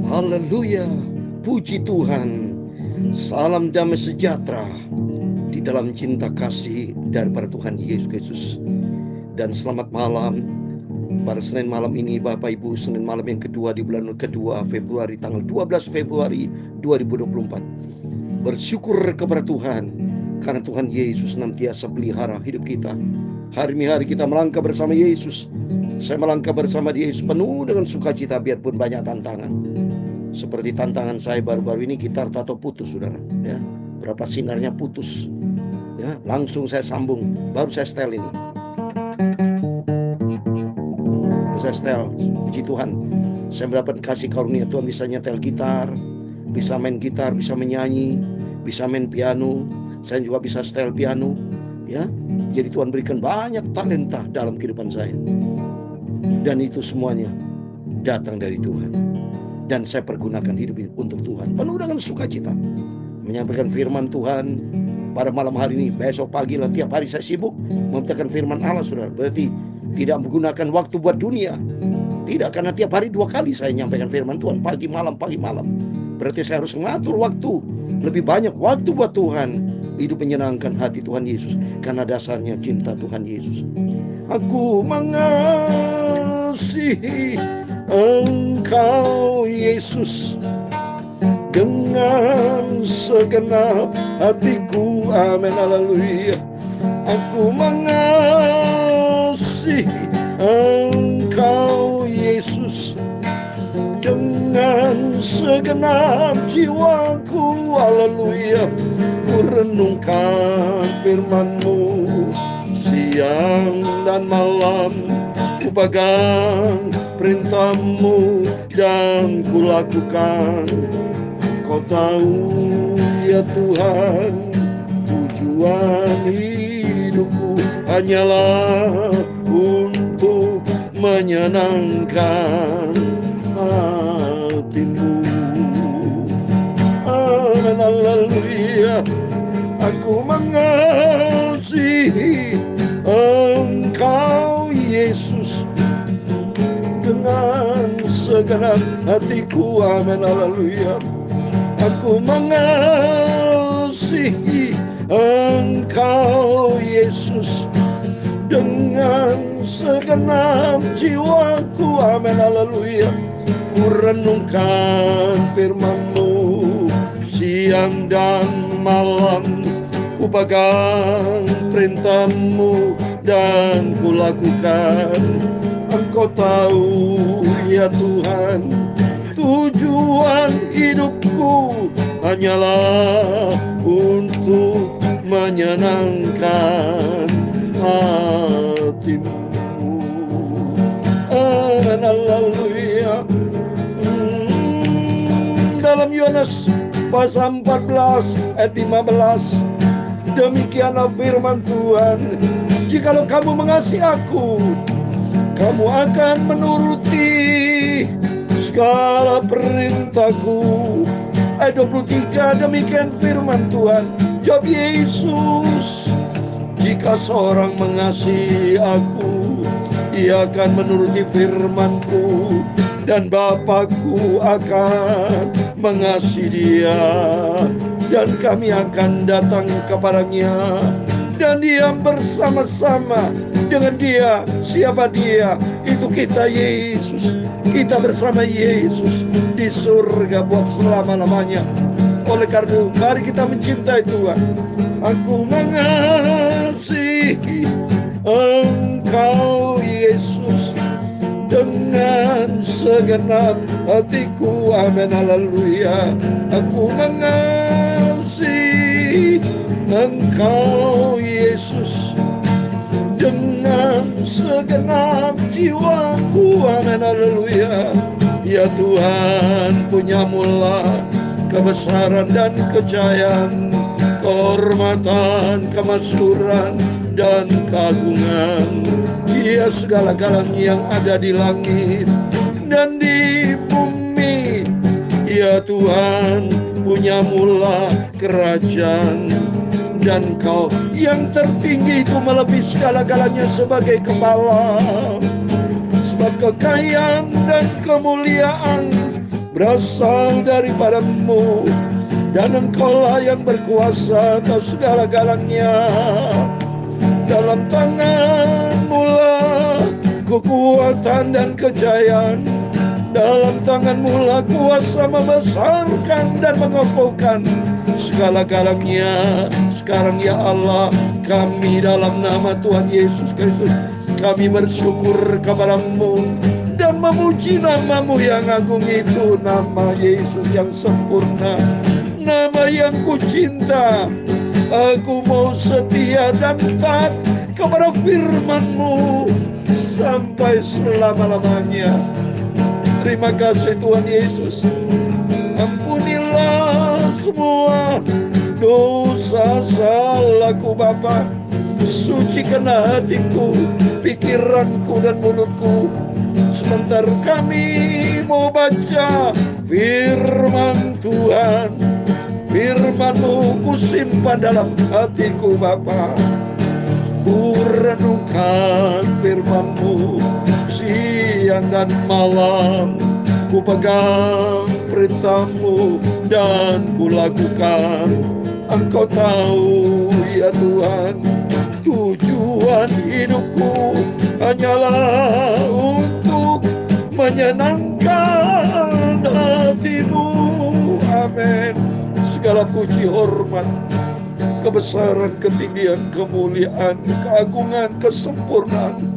Haleluya, puji Tuhan. Salam damai sejahtera di dalam cinta kasih daripada Tuhan Yesus Kristus. Dan selamat malam pada Senin malam ini Bapak Ibu, Senin malam yang kedua di bulan kedua Februari, tanggal 12 Februari 2024. Bersyukur kepada Tuhan karena Tuhan Yesus senantiasa pelihara hidup kita. Hari ini hari kita melangkah bersama Yesus. Saya melangkah bersama Yesus penuh dengan sukacita biarpun banyak tantangan. Seperti tantangan saya baru-baru ini, gitar tato putus, saudara. Ya, berapa sinarnya putus. Ya, langsung saya sambung, baru saya setel ini. Saya setel, puji Tuhan. Saya mendapat kasih karunia Tuhan, bisa nyetel gitar, bisa main gitar, bisa menyanyi, bisa main piano. Saya juga bisa setel piano. Ya, jadi Tuhan berikan banyak talenta dalam kehidupan saya. Dan itu semuanya datang dari Tuhan. Dan saya pergunakan hidup ini untuk Tuhan, penuh dengan sukacita, menyampaikan firman Tuhan pada malam hari ini. Besok pagi lah, tiap hari saya sibuk memberitakan firman Allah, saudara. Berarti tidak menggunakan waktu buat dunia. Tidak, karena tiap hari 2 kali saya menyampaikan firman Tuhan, pagi malam. Berarti saya harus mengatur waktu, lebih banyak waktu buat Tuhan. Hidup menyenangkan hati Tuhan Yesus, karena dasarnya cinta Tuhan Yesus. Aku mengasihi Engkau Yesus dengan segenap hatiku, amin, haleluya. Aku mengasihi Engkau Yesus dengan segenap jiwaku, haleluya. Ku renungkan firman-Mu siang dan malam, ku pegang perintah-Mu dan ku lakukan. Kau tahu ya Tuhan, tujuan hidupku hanyalah untuk menyenangkan hati-Mu. Amin, haleluya. Aku mengasihi Engkau Yesus dengan segenap hatiku, amin, haleluya. Aku mengasihi Engkau Yesus dengan segenap jiwaku, amin, haleluya. Ku renungkan firman-Mu siang dan malam, ku pegang perintah-Mu dan ku lakukan. Engkau tahu ya Tuhan, tujuan hidupku hanyalah untuk menyenangkan hati-Mu. Amin, haleluya. Dalam Yohanes pasal 14 ayat 15, demikianlah firman Tuhan, jikalau kamu mengasihi aku, kamu akan menuruti segala perintahku. Ayat 23, demikian firman Tuhan, jawab Yesus, jika seorang mengasihi aku, ia akan menuruti firman-Ku, dan Bapa-Ku akan mengasihi dia, dan kami akan datang kepadanya dan diam bersama-sama dengan dia. Siapa dia? Itu kita, Yesus. Kita bersama Yesus di surga buat selama-lamanya. Oleh karena itu, mari kita mencintai Tuhan. Aku mengasihi Engkau Yesus dengan segenap hatiku, amin, haleluya. Aku mengasihi Engkau Yesus dengan segenap jiwaku, amin, haleluya. Ya Tuhan, punyamulah kebesaran dan kejayaan, kehormatan, kemasyhuran, dan keagungan. Ya segala-galanya yang ada di langit dan di bumi. Ya Tuhan, punyamulah kerajaan, dan Kau yang tertinggi itu melebihi segala-galanya sebagai kepala. Sebab kekayaan dan kemuliaan berasal daripadamu, dan Engkaulah yang berkuasa atas segala-galanya. Dalam tangan-Mu lah kekuatan dan kejayaan. Dalam tangan-Mu lah kuasa membesarkan dan mengokohkan segala-galanya. Sekarang ya Allah, kami dalam nama Tuhan Yesus Kristus, kami bersyukur kepada-Mu dan memuji nama-Mu yang agung itu, nama Yesus yang sempurna, nama yang kucinta. Aku mau setia dan taat kepada firman-Mu sampai selama-lamanya. Terima kasih Tuhan Yesus. Ampunilah semua dosa salahku Bapa. Sucikanlah hatiku, pikiranku dan mulutku. Sebentar kami mau baca firman Tuhan. Firman-Mu kusimpan dalam hatiku Bapa. Ku renungkan firman-Mu siang dan malam. Ku pegang perintah-Mu dan ku lakukan. Engkau tahu ya Tuhan, tujuan hidupku hanyalah untuk menyenangkan hati-Mu. Amin. Segala puji, hormat, kebesaran, ketinggian, kemuliaan, keagungan, kesempurnaan,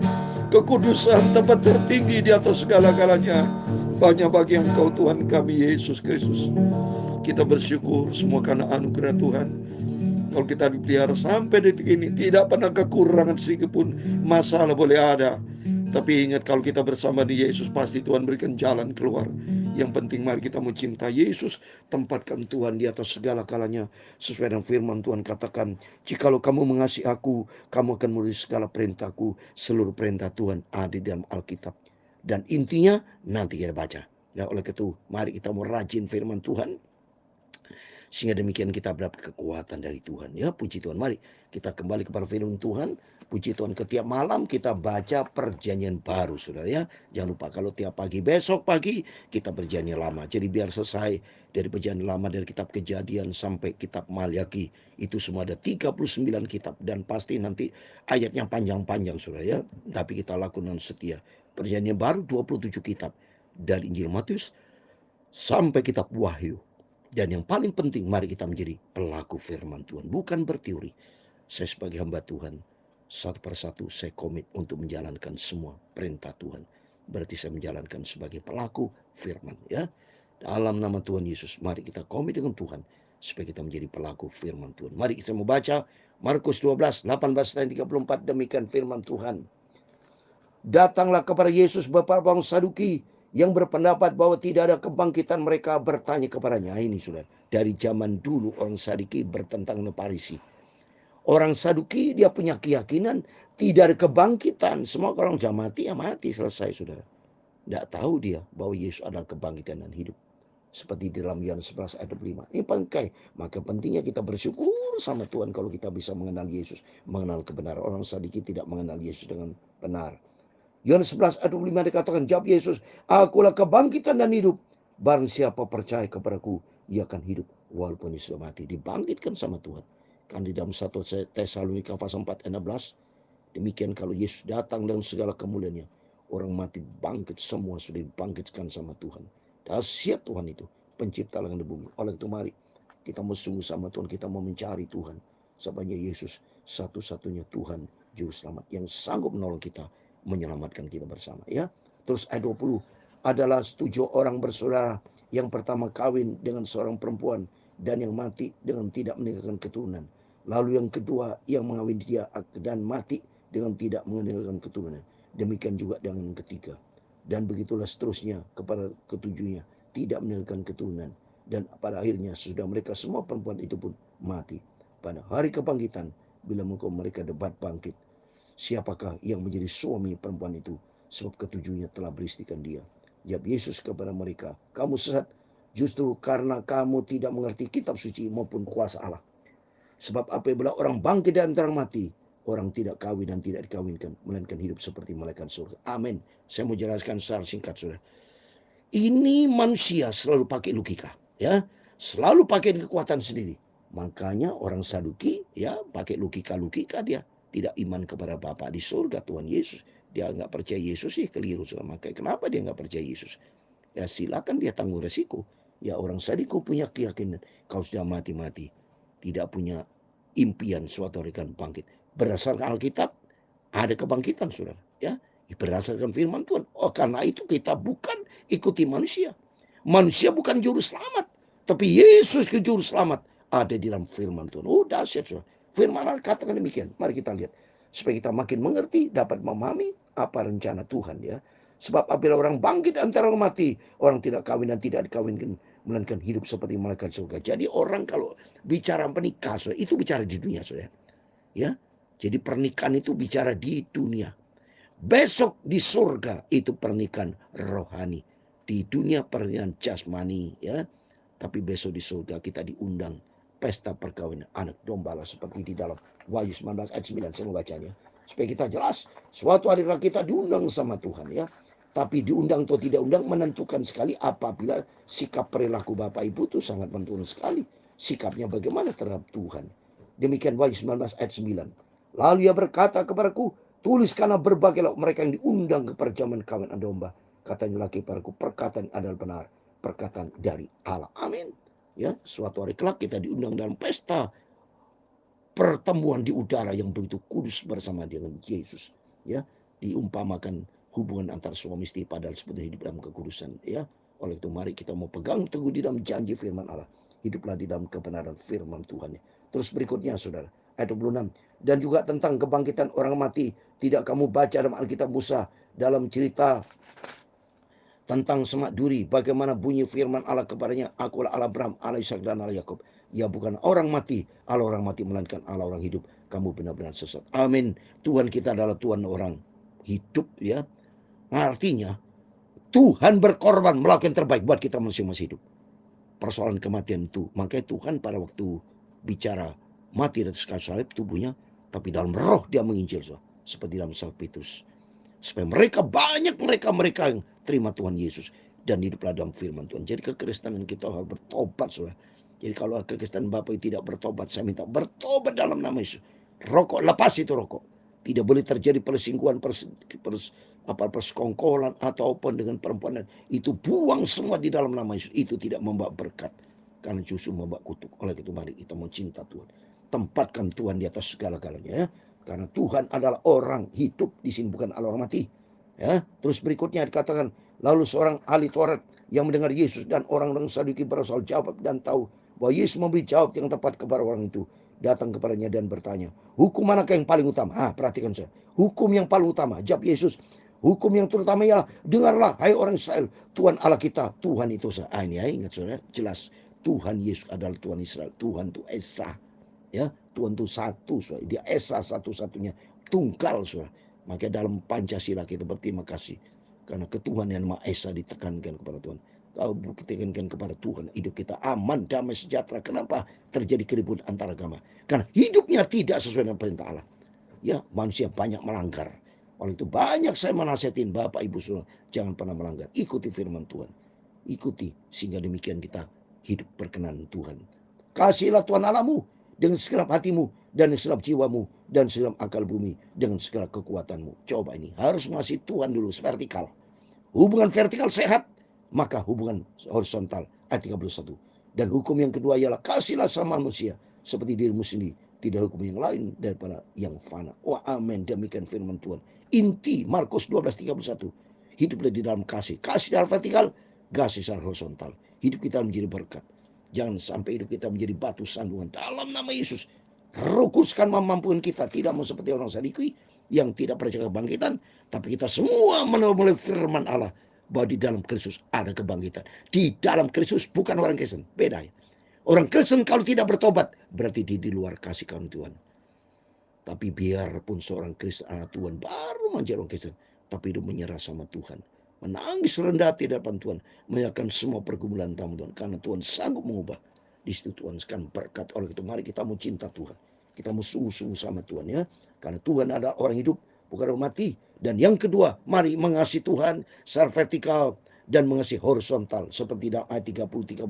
kekudusan, tempat tertinggi di atas segala-galanya banyak bagi Engkau Tuhan kami Yesus Kristus. Kita bersyukur semua karena anugerah Tuhan. Kalau kita dipelihara sampai detik ini, tidak pernah kekurangan sedikit pun. Masalah boleh ada, tapi ingat kalau kita bersama di Yesus, pasti Tuhan berikan jalan keluar. Yang penting mari kita mencintai Yesus, tempatkan Tuhan di atas segala kalanya. Sesuai dengan firman Tuhan katakan, jikalau kamu mengasihi aku, kamu akan menuruti segala perintahku. Seluruh perintah Tuhan ada di dalam Alkitab. Dan intinya nanti kita baca. Ya, oleh itu mari kita mau rajin firman Tuhan, sehingga demikian kita dapat kekuatan dari Tuhan. Ya, puji Tuhan. Mari kita kembali kepada firman Tuhan. Puji Tuhan, setiap malam kita baca perjanjian baru, saudara ya. Jangan lupa kalau tiap pagi, besok pagi kita perjanjian lama. Jadi biar selesai dari perjanjian lama, dari kitab Kejadian sampai kitab Maliaki, itu semua ada 39 kitab. Dan pasti nanti ayatnya panjang-panjang, saudara ya. Tapi kita lakukan setia. Perjanjian baru 27 kitab. Dari Injil Matius sampai kitab Wahyu. Dan yang paling penting, mari kita menjadi pelaku firman Tuhan, bukan berteori. Saya sebagai hamba Tuhan, satu persatu saya komit untuk menjalankan semua perintah Tuhan. Berarti saya menjalankan sebagai pelaku firman, ya. Dalam nama Tuhan Yesus, mari kita komit dengan Tuhan supaya kita menjadi pelaku firman Tuhan. Mari kita membaca Markus 12, 18 dan 34. Demikian firman Tuhan. Datanglah kepada Yesus beberapa orang Saduki yang berpendapat bahwa tidak ada kebangkitan. Mereka bertanya kepadanya. Ini sudah dari zaman dulu orang Saduki bertentang dengan Farisi. Orang Saduki dia punya keyakinan tidak ada kebangkitan. Semua orang sudah mati, ya mati, selesai saudara. Tidak tahu dia bahwa Yesus adalah kebangkitan dan hidup. Seperti di dalam Yohanes 11 ayat 25. Ini bangkai. Maka pentingnya kita bersyukur sama Tuhan kalau kita bisa mengenal Yesus, mengenal kebenaran. Orang Saduki tidak mengenal Yesus dengan benar. Yohanes 11 ayat 25 dikatakan, jawab Yesus, akulah kebangkitan dan hidup. Barang siapa percaya kepadaku, ia akan hidup walaupun ia sudah mati. Dibangkitkan sama Tuhan. Kan di dalam 1 Tesalonika pasal 4 ayat 16, demikian kalau Yesus datang dengan segala kemuliaannya, orang mati bangkit semua sudah dibangkitkan sama Tuhan. Dahsyat Tuhan itu, pencipta langit dan bumi. Oleh itu mari kita mau sungguh sama Tuhan, kita mau mencari Tuhan. Sebenarnya Yesus satu-satunya Tuhan juru selamat yang sanggup menolong kita, menyelamatkan kita bersama, ya. Terus ayat 20, adalah 7 orang bersaudara. Yang pertama kawin dengan seorang perempuan dan yang mati dengan tidak meninggalkan keturunan. Lalu yang kedua yang mengawini dia dan mati dengan tidak meninggalkan keturunan. Demikian juga dengan yang ketiga. Dan begitulah seterusnya kepada ketujuhnya, tidak meninggalkan keturunan. Dan pada akhirnya sudah mereka semua perempuan itu pun mati. Pada hari kebangkitan, bila mereka debat bangkit, siapakah yang menjadi suami perempuan itu? Sebab ketujuhnya telah beristikan dia. Jawab Yesus kepada mereka, kamu sesat justru karena kamu tidak mengerti kitab suci maupun kuasa Allah. Sebab apabila orang bangkit dari antara mati, orang tidak kawin dan tidak dikawinkan, melainkan hidup seperti malaikat surga. Amin. Saya mau jelaskan secara singkat, saudara. Ini manusia selalu pakai logika, ya, selalu pakai kekuatan sendiri. Makanya orang Saduki, ya, pakai logika dia tidak iman kepada Bapa di surga, Tuhan Yesus. Dia nggak percaya Yesus sih keliru. Makanya kenapa dia nggak percaya Yesus? Ya silakan dia tanggung resiko. Ya orang Saduki punya keyakinan kalau sudah mati-mati tidak punya impian suatu hari akan bangkit. Berdasarkan Alkitab ada kebangkitan, saudara. Ya, berdasarkan firman Tuhan. Oh, karena itu kita bukan ikuti manusia. Manusia bukan juru selamat, tapi Yesus ke juru selamat ada di dalam firman Tuhan. Oh, dahsyat, saudara. Firman Allah katakan demikian. Mari kita lihat supaya kita makin mengerti, dapat memahami apa rencana Tuhan, ya. Sebab apabila orang bangkit antara orang mati, orang tidak kawin dan tidak dikawinkan, melainkan hidup seperti malaikat surga. Jadi orang kalau bicara menikah, saudara, itu bicara di dunia, saudara. Ya, jadi pernikahan itu bicara di dunia. Besok di surga itu pernikahan rohani. Di dunia pernikahan jasmani, ya. Tapi besok di surga kita diundang pesta perkawinan anak domba lah, seperti di dalam Wahyu 19 ayat 9. Saya mau bacanya supaya kita jelas. Suatu hari kita diundang sama Tuhan, ya. Tapi diundang atau tidak undang menentukan sekali apabila sikap perilaku Bapak Ibu itu sangat menentukan sekali. Sikapnya bagaimana terhadap Tuhan. Demikian Wahyu 19 ayat 9. Lalu ia berkata kepadaku, tuliskanlah berbagai mereka yang diundang ke perjamuan kawin domba. Katanya lagi padaku, perkataan adalah benar, perkataan dari Allah. Amin. Ya, suatu hari kelak kita diundang dalam pesta pertemuan di udara yang begitu kudus bersama dengan Yesus. Ya, diumpamakan hubungan antar suami istri padahal sebenarnya hidup dalam kekudusan. Ya, oleh itu mari kita mau pegang teguh di dalam janji firman Allah. Hiduplah di dalam kebenaran firman Tuhan. Terus berikutnya, saudara, ayat 26. Dan juga tentang kebangkitan orang mati. Tidak kamu baca dalam Alkitab Musa dalam cerita tentang semak duri, bagaimana bunyi firman Allah kepadanya, akulah Allah Abraham, Allah Ishak dan Allah Yakub. Ya bukan orang mati, Allah orang mati, melainkan Allah orang hidup. Kamu benar-benar sesat. Amin. Tuhan kita adalah Tuhan orang hidup, ya. Artinya Tuhan berkorban melakukan terbaik buat kita manusia masih hidup. Persoalan kematian itu, makanya Tuhan pada waktu bicara mati di atas kayu salib tubuhnya, tapi dalam roh dia menginjil, seperti dalam 1 Petrus. Supaya mereka yang terima Tuhan Yesus dan hiduplah dalam firman Tuhan. Jadi kekristenan kita harus bertobat, saudara. Jadi kalau kekristenan Bapak tidak bertobat, saya minta bertobat dalam nama Yesus. Rokok, lepas itu rokok. Tidak boleh terjadi persingkuhan, persekongkolan ataupun dengan perempuan. Itu buang semua di dalam nama Yesus. Itu tidak membawa berkat, karena justru membawa kutuk. Oleh itu mari kita mau cinta Tuhan. Tempatkan Tuhan di atas segala-galanya, ya. Karena Tuhan adalah orang hidup di sini, bukan Allah orang mati. Ya, terus berikutnya dikatakan, lalu seorang ahli Taurat yang mendengar Yesus dan orang-orang Saduki berasal jawab dan tahu bahwa Yesus memberi jawab yang tepat kepada orang itu, datang kepadanya dan bertanya, hukum manakah yang paling utama? Perhatikan saya, hukum yang paling utama. Jawab Yesus, hukum yang terutama ialah, dengarlah hai orang Israel, Tuhan Allah kita, Tuhan itu esa. Ini ya, ingat saudara, jelas Tuhan Yesus adalah Tuhan Israel. Tuhan itu esa. Ya, Tuhan itu satu, saudara. Dia esa satu-satunya, tunggal, saudara. Maka dalam Pancasila kita berterima kasih karena ketuhanan yang Maha Esa ditekankan kepada Tuhan. Kalau ditekankan kepada Tuhan, hidup kita aman, damai, sejahtera. Kenapa terjadi keributan antar agama? Karena hidupnya tidak sesuai dengan perintah Allah. Ya, manusia banyak melanggar. Oleh itu banyak saya menasihatin Bapak Ibu Saudara, jangan pernah melanggar. Ikuti firman Tuhan. Ikuti sehingga demikian kita hidup berkenan Tuhan. Kasihlah Tuhan Allahmu dengan segenap hatimu dan segenap jiwamu dan segenap akal bumi dengan segala kekuatanmu. Coba ini harus mengasihi Tuhan dulu, vertikal. Hubungan vertikal sehat, maka hubungan horizontal ayat 31. Dan hukum yang kedua ialah kasihlah sama manusia seperti dirimu sendiri. Tidak hukum yang lain daripada yang fana. Oh amin, demikian firman Tuhan. Inti Markus 12:31. Hiduplah di dalam kasih. Kasih secara vertikal, kasih secara horizontal. Hidup kita menjadi berkat. Jangan sampai hidup kita menjadi batu sandungan. Dalam nama Yesus, rukuskan mampuan kita. Tidak mau seperti orang Saduki yang tidak percaya kebangkitan, tapi kita semua menemui firman Allah bahwa di dalam Kristus ada kebangkitan. Di dalam Kristus bukan orang Kristen, beda ya. Orang Kristen kalau tidak bertobat berarti di luar kasih karunia Tuhan. Tapi biarpun seorang Kristen anak Tuhan baru menjadi orang Kristen, tapi hidup menyerah sama Tuhan, menangis rendah di depan Tuhan, menyerahkan semua pergumulan dalam Tuhan, karena Tuhan sanggup mengubah. Di situ Tuhan sekarang berkat. Oleh itu mari kita mau cinta Tuhan, kita mau sungguh-sungguh sama Tuhan, ya. Karena Tuhan adalah orang hidup, bukan orang mati. Dan yang kedua, mari mengasihi Tuhan secara vertikal dan mengasihi horizontal seperti dalam ayat 30-31.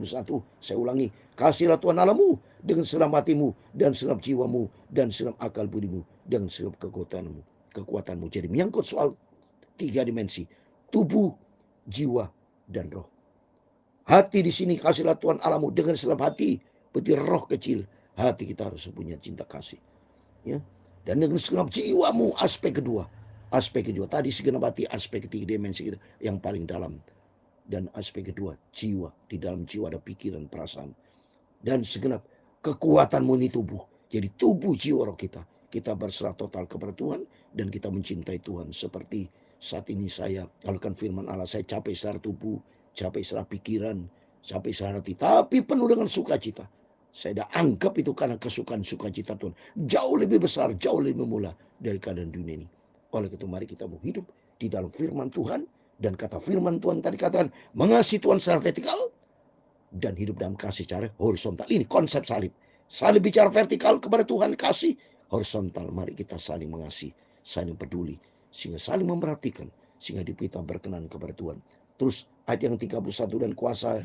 Saya ulangi, kasihlah Tuhan Allahmu dengan segenap hatimu dan segenap jiwamu dan segenap akal budimu dan segenap kekuatanmu. Jadi menyangkut soal 3 dimensi, tubuh, jiwa, dan roh. Hati di sini, kasihlah Tuhan Allahmu dengan segenap hati, berarti roh kecil. Hati kita harus punya cinta kasih, ya. Dan dengan segenap jiwamu, aspek kedua tadi segenap hati, aspek ketiga dimensi kita yang paling dalam. Dan aspek kedua, jiwa. Di dalam jiwa ada pikiran, perasaan. Dan segenap kekuatanmu ini tubuh. Jadi tubuh, jiwa, roh kita. Kita berserah total kepada Tuhan. Dan kita mencintai Tuhan. Seperti saat ini saya lakukan firman Allah. Saya capek secara tubuh, capek secara pikiran, capek secara hati. Tapi penuh dengan sukacita. Saya dah anggap itu karena kesukaan sukacita Tuhan. Jauh lebih besar, jauh lebih memula dari keadaan dunia ini. Oleh itu mari kita mau hidup di dalam firman Tuhan. Dan kata firman Tuhan tadi katakan mengasihi Tuhan secara vertikal dan hidup dalam kasih secara horizontal. Ini konsep salib. Salib bicara vertikal kepada Tuhan kasih, horizontal mari kita saling mengasihi, saling peduli, sehingga saling memperhatikan, sehingga hidup kita berkenan kepada Tuhan. Terus ayat yang 31 dan kuasa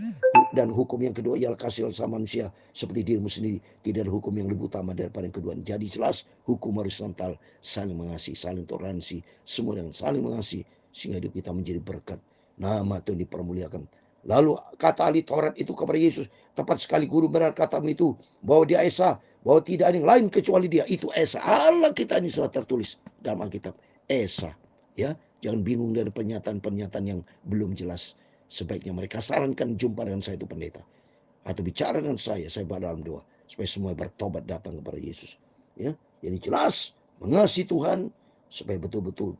dan hukum yang kedua ialah kasih sama manusia seperti dirimu sendiri. Tidak ada hukum yang lebih utama daripada yang kedua. Jadi jelas hukum horizontal, saling mengasihi, saling toleransi, semua yang saling mengasihi, sehingga hidup kita menjadi berkat. Nama Tuhan dipermuliakan. Lalu kata ahli Taurat itu kepada Yesus, tepat sekali guru berkata itu bahwa dia Esa, bahwa tidak ada yang lain kecuali dia. Itu Esa. Allah kita ini sudah tertulis dalam Alkitab. Esa. Ya, jangan bingung dari pernyataan-pernyataan yang belum jelas. Sebaiknya mereka sarankan jumpa dengan saya itu pendeta. Atau bicara dengan saya dalam doa. Supaya semua bertobat datang kepada Yesus. Ya, jadi jelas mengasihi Tuhan supaya betul-betul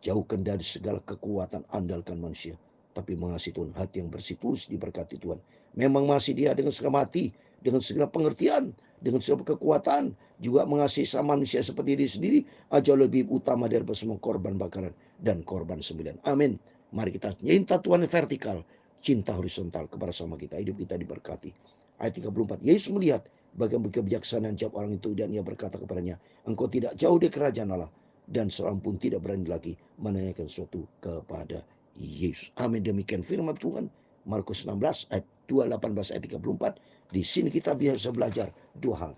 jauhkan dari segala kekuatan andalkan manusia. Tapi mengasihi Tuhan, hati yang bersih tulus diberkati Tuhan. Memang masih dia dengan segala hati, dengan segala pengertian, dengan segala kekuatan. Juga mengasihi sama manusia seperti diri sendiri, jauh lebih utama daripada semua korban bakaran dan korban sembilan. Amin. Mari kita cinta Tuhan vertikal, cinta horizontal kepada sama kita. Hidup kita diberkati. Ayat 34, Yesus melihat bagaimana kebijaksanaan jawab orang itu dan ia berkata kepadanya, engkau tidak jauh dari kerajaan Allah. Dan seorang pun tidak berani lagi menanyakan sesuatu kepada Yesus. Amin. Demikian firman Tuhan. Markus 16 ayat 18 ayat 34. Di sini kita bisa belajar dua hal.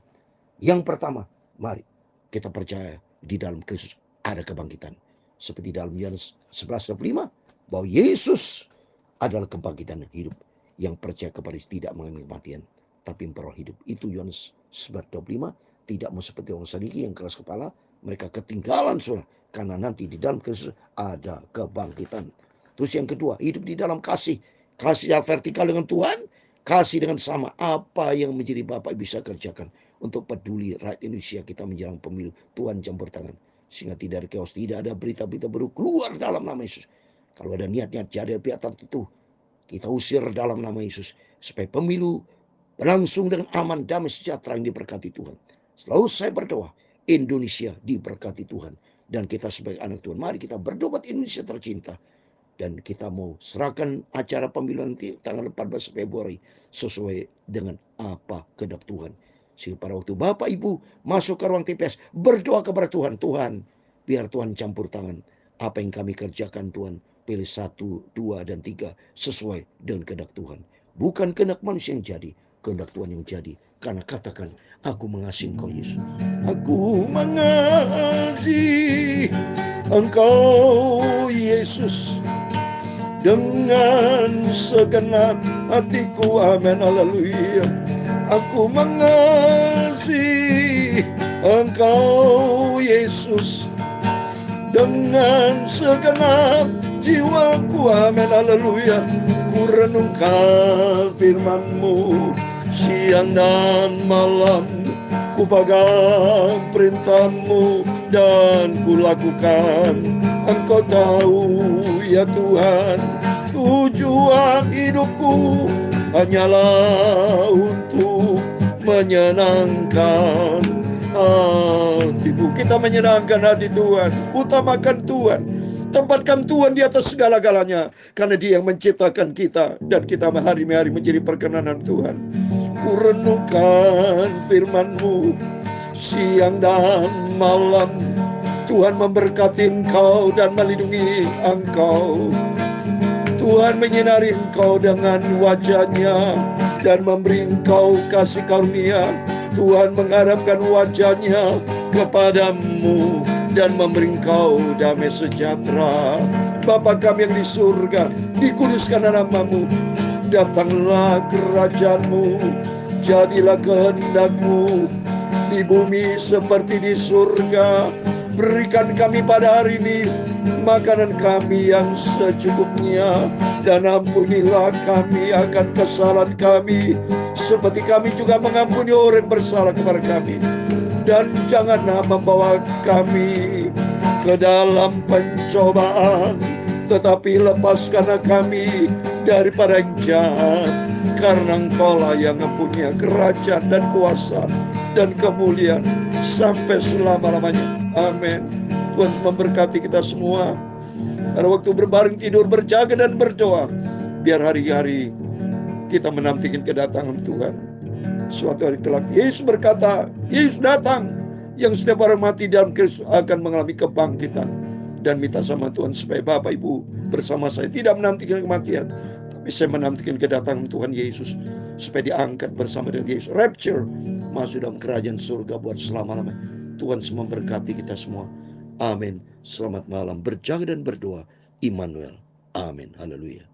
Yang pertama, mari kita percaya di dalam Kristus ada kebangkitan. Seperti dalam Yohanes 11:25 bahwa Yesus adalah kebangkitan hidup. Yang percaya kepada Yesus tidak mengalami kematian, tapi memperoleh hidup. Itu Yohanes 11:25. Tidak mau seperti orang Saduki yang keras kepala. Mereka ketinggalan surah. Karena nanti di dalam Kristus ada kebangkitan. Terus yang kedua, hidup di dalam kasih. Kasih yang vertikal dengan Tuhan. Kasih dengan sama. Apa yang menjadi Bapak bisa kerjakan. Untuk peduli rakyat Indonesia kita menjelang pemilu. Tuhan campur tangan. Sehingga tidak ada chaos. Tidak ada berita-berita baru keluar dalam nama Yesus. Kalau ada niat-niat jadi pihak tertentu. Kita usir dalam nama Yesus. Supaya pemilu berlangsung dengan aman, damai, sejahtera yang diberkati Tuhan. Selalu saya berdoa. Indonesia diberkati Tuhan. Dan kita sebagai anak Tuhan, mari kita berdoa Indonesia tercinta. Dan kita mau serahkan acara pemilu nanti tanggal 14 Februari sesuai dengan apa kehendak Tuhan. Sehingga pada waktu Bapak Ibu masuk ke ruang TPS, berdoa kepada Tuhan. Tuhan, biar Tuhan campur tangan. Apa yang kami kerjakan Tuhan, pilih 1, 2, dan 3 sesuai dengan kehendak Tuhan. Bukan kehendak manusia yang jadi, kehendak Tuhan yang jadi. Karena katakan, aku mengasihi Engkau Yesus. Aku mengasihi Engkau Yesus dengan segenap hatiku. Amin. Haleluya. Aku mengasihi Engkau Yesus dengan segenap jiwaku. Amin. Haleluya. Ku renungkan firman-Mu siang dan malam, ku pegang perintah-Mu dan ku lakukan. Engkau tahu ya Tuhan, tujuan hidupku hanyalah untuk menyenangkan hati-Mu. Kita menyenangkan hati Tuhan, utamakan Tuhan. Tempatkan Tuhan di atas segala-galanya. Karena Dia yang menciptakan kita. Dan kita hari-hari menjadi perkenanan Tuhan. Ku renungkan firman-Mu siang dan malam. Tuhan memberkati engkau dan melindungi engkau. Tuhan menyinari engkau dengan wajah-Nya dan memberi engkau kasih karunia. Tuhan menghadapkan wajah-Nya kepadamu dan memberi engkau damai sejahtera. Bapa kami yang di surga, dikuduskan namamu. Datanglah kerajaan-Mu, jadilah kehendak-Mu di bumi seperti di surga. Berikan kami pada hari ini makanan kami yang secukupnya, dan ampunilah kami akan kesalahan kami, seperti kami juga mengampuni orang bersalah kepada kami. Dan janganlah membawa kami ke dalam pencobaan, tetapi lepaskanlah kami daripada yang jahat. Karena Engkaulah yang mempunyai kerajaan dan kuasa dan kemuliaan sampai selama-lamanya. Amin. Tuhan memberkati kita semua. Pada waktu berbaring tidur, berjaga dan berdoa, biar hari-hari kita menantikan kedatangan Tuhan. Suatu hari kelak Yesus berkata, Yesus datang, yang setiap orang mati dalam Kristus akan mengalami kebangkitan. Dan minta sama Tuhan supaya Bapak Ibu bersama saya tidak menantikan kematian, tapi saya menantikan kedatangan Tuhan Yesus, supaya diangkat bersama dengan Yesus, rapture, masuk dalam kerajaan surga buat selama-lamanya. Tuhan memberkati kita semua. Amin. Selamat malam. Berjaga dan berdoa. Immanuel. Amin. Haleluya.